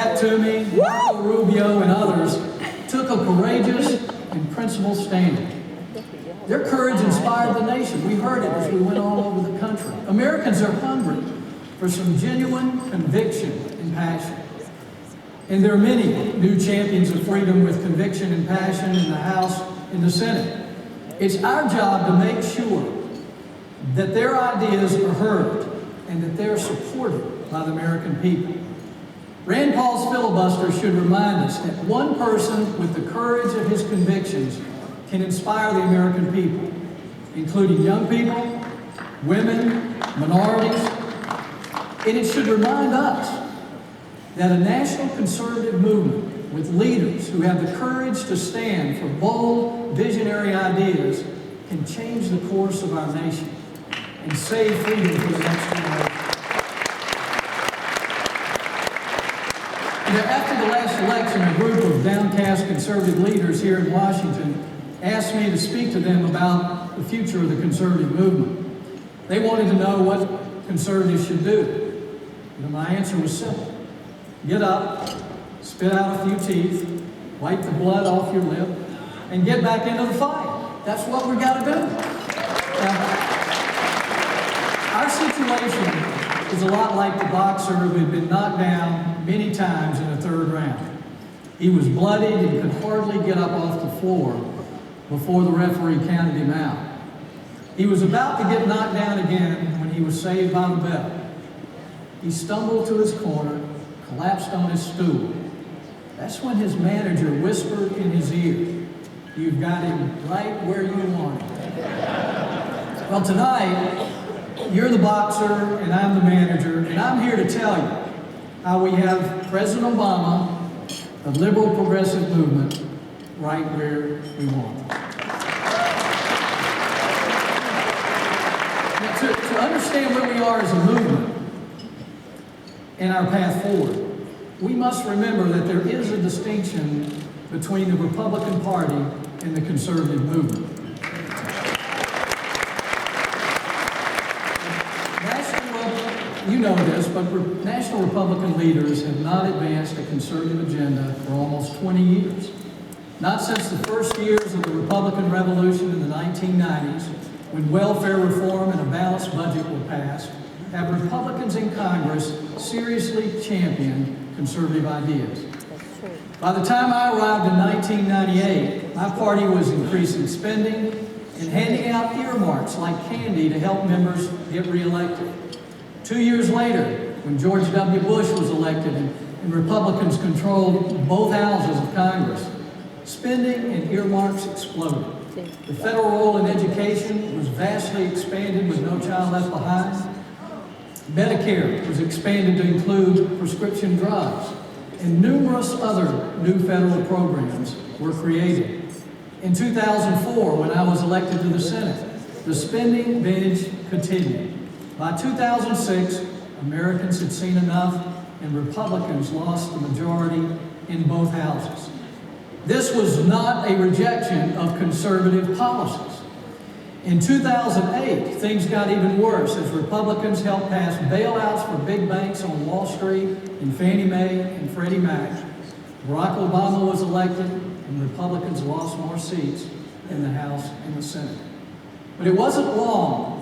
Jack Toomey, Marco Rubio, and others took a courageous and principled stand. Their courage inspired the nation. We heard it as we went all over the country. Americans are hungry for some genuine conviction and passion. And there are many new champions of freedom with conviction and passion in the House and the Senate. It's our job to make sure that their ideas are heard and that they're supported by the American people. Rand Paul's filibuster should remind us that one person with the courage of his convictions can inspire the American people, including young people, women, minorities. And it should remind us that a national conservative movement with leaders who have the courage to stand for bold, visionary ideas can change the course of our nation and save freedom for the next generation. After the last election, a group of downcast conservative leaders here in Washington asked me to speak to them about the future of the conservative movement. They wanted to know what conservatives should do. And my answer was simple. Get up, spit out a few teeth, wipe the blood off your lip, and get back into the fight. That's what we got to do. Our situation is a lot like the boxer who had been knocked down many times in the third round. He was bloodied and could hardly get up off the floor before the referee counted him out. He was about to get knocked down again when he was saved by the bell. He stumbled to his corner, collapsed on his stool. That's when his manager whispered in his ear, "You've got him right where you want him." Well, tonight, you're the boxer and I'm the manager, and I'm here to tell you how we have President Obama, the liberal progressive movement, right where we want them. Now, to understand where we are as a movement and our path forward, we must remember that there is a distinction between the Republican Party and the conservative movement. You know this, but national Republican leaders have not advanced a conservative agenda for almost 20 years. Not since the first years of the Republican Revolution in the 1990s, when welfare reform and a balanced budget were passed, have Republicans in Congress seriously championed conservative ideas. By the time I arrived in 1998, my party was increasing spending and handing out earmarks like candy to help members get reelected. 2 years later, when George W. Bush was elected and Republicans controlled both houses of Congress, spending and earmarks exploded. The federal role in education was vastly expanded with No Child Left Behind. Medicare was expanded to include prescription drugs, and numerous other new federal programs were created. In 2004, when I was elected to the Senate, the spending binge continued. By 2006, Americans had seen enough, and Republicans lost the majority in both houses. This was not a rejection of conservative policies. In 2008, things got even worse as Republicans helped pass bailouts for big banks on Wall Street and Fannie Mae and Freddie Mac. Barack Obama was elected, and Republicans lost more seats in the House and the Senate. But it wasn't long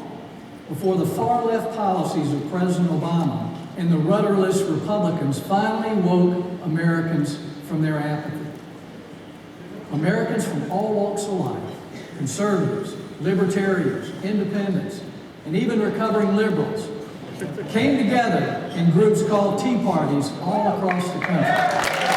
before the far-left policies of President Obama and the rudderless Republicans finally woke Americans from their apathy. Americans from all walks of life, conservatives, libertarians, independents, and even recovering liberals, came together in groups called Tea Parties all across the country.